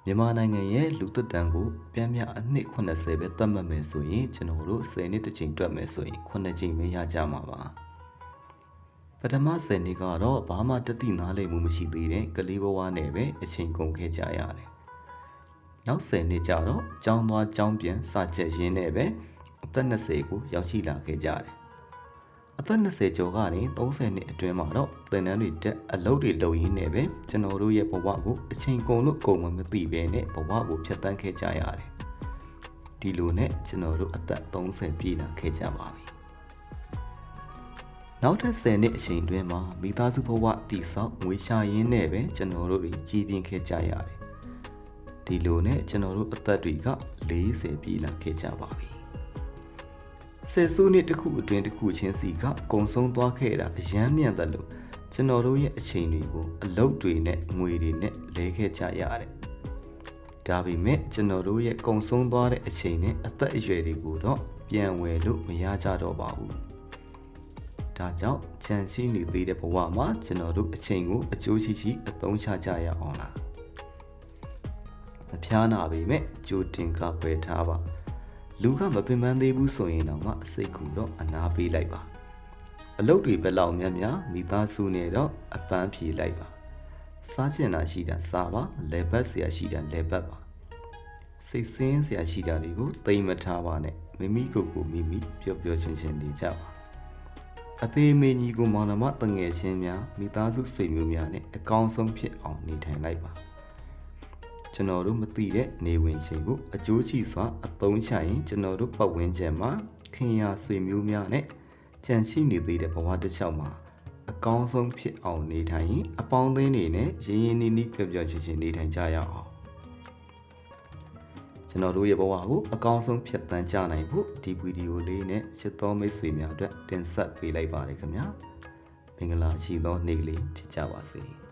မြန်မာနိုင်ငံရဲ့လူသက်တမ်းကိုပြန်မြအနှစ်80ပဲသတ်မှတ်မယ်ဆိုရင်ကျွန်တော်တို့10နှစ်တစ်ချိန်တွက်မယ်ဆိုရင်9ချိန်ပဲရကြမှာပါပထမ10နှစ်ကတော့ဘာမှတတိနားလည်မှုမရှိသေးတဲ့ကလေးဘဝနဲ့ပဲအချိန်ကုန်ခဲ့ကြရတယ်နောက်10နှစ်ကျတော့ကျောင်းသွားကျောင်းပြန်စချက်ရင်းနဲ့ပဲအသက်20ကိုရောက်ရှိလာခဲ့ကြတယ်အသက်20ကျော်ကနေ30နှစ်အတွင်းမှာတော့သင်တန်းတွေတက်အလုပ်တွေလုပ်ရင်းနဲ့ပဲကျွန်တော်တို့ရဲ့ဘဝကိုအချိန်ကုန်လို့ကုန်မသိပဲနဲ့ဘဝကိုဖြတ်သန်းခဲ့ကြရတယ်ဒီလိုနဲ့ကျွန်တော်တို့အသက်30ပြည့်လာခဲ့ကြပါပြီနောက်ထပ်10နှစ်အချိန်အတွင်းမှာမိသားစုဘဝတည်ဆောက်ငွေရှာရင်းနဲ့ပဲကျွန်တော်တို့ကြီးပြင်းခဲ့ကြရတယ်ဒီလိုနဲ့ကျွန်တော်တို့အသက်တွေက40ပြည့်လာခဲ့ကြပါပြီဆယ်စုနှစ်တစ်ခုအတွင်းတစ်ခုချင်းစီကကုံဆုံးသွားခဲ့တာအယမ်းမြန်တယ်လို့ကျွန်တော်တို့ရဲ့အချိန်တွေကိုအလုပ်တွေနဲ့ငွေတွေနဲ့လဲခဲ့ကြရတယ်။ဒါပေမဲ့ကျွန်တော်တို့ရဲ့ကုံဆုံးသွားတဲ့အချိန်နဲ့အသက်အရွယ်တွေကိုတော့ပြန်ဝယ်လို့မရကြတော့ပါဘူး။ဒါကြောင့်ကြံရှိနေသေးတဲ့ဘဝမှာကျွန်တော်တို့အချိန်ကိုအကျိုးရှိရှိအသုံးချကြရအောင်လား။မဖျားနာပေမဲ့ကြိုတင်ကပဲထားပါလူကမပင်ပန်းသေးဘူးဆိုရင်တော့အစိတ်ကူတော့အနာပေးလိုက်ပါအလုပ်တွေဘယ်လောက်များများမိသားစုနဲ့တော့အပန်းဖြေလိုက်ပါစားချင်တာရှိတာစားပါလဲပတ်เสียရှိတာလဲပတ်ပါစိတ်ဆင်းเสียရှိတာတွေကိုသိမ့်မထားပါနဲ့မိမိကိုယ်ကိုမိမိပျော်ပျော်ရွှင်ရွှင်နေကြပါအဖေမေညီကိုမောင်နှမတငယ်ချင်းများမိသားစုဆွေမျိုးများနဲ့အကောင်းဆုံးဖြစ်အောင်နေထိုင်လိုက်ပါကျွန်တော်တို့မသိတဲ့နေဝင်ချိန်ကိုအကျိုးရှိစွာအသုံးချရင်ကျွန်တော်တို့ပတ်ဝန်းကျင်မှာခင်ရာဆွေမျိုးများနဲ့ကြံရှိနေသေးတဲ့ဘဝတစ်လျှောက်မှာအကောင်းဆုံးဖြစ်အောင်နေထိုင်ရင်အပေါင်းအသင်းတွေနဲ့ရင်းရင်းနှီးနှီးပျော်ပျော်ရွှင်ရွှင်နေထိုင်ကြရအောင်ကျွန်တော်တို့ရဲ့ဘဝကိုအကောင်းဆုံးဖြတ်သန်းကြနိုင်ဖို့ဒီဗီဒီယိုလေးနဲ့ချစ်တော်မိတ်ဆွေများအတွက်တင်ဆက်ပေးလိုက်ပါတယ်ခင်ဗျာမင်္ဂလာရှိသောနေ့ကလေးဖြစ်ကြပါစေ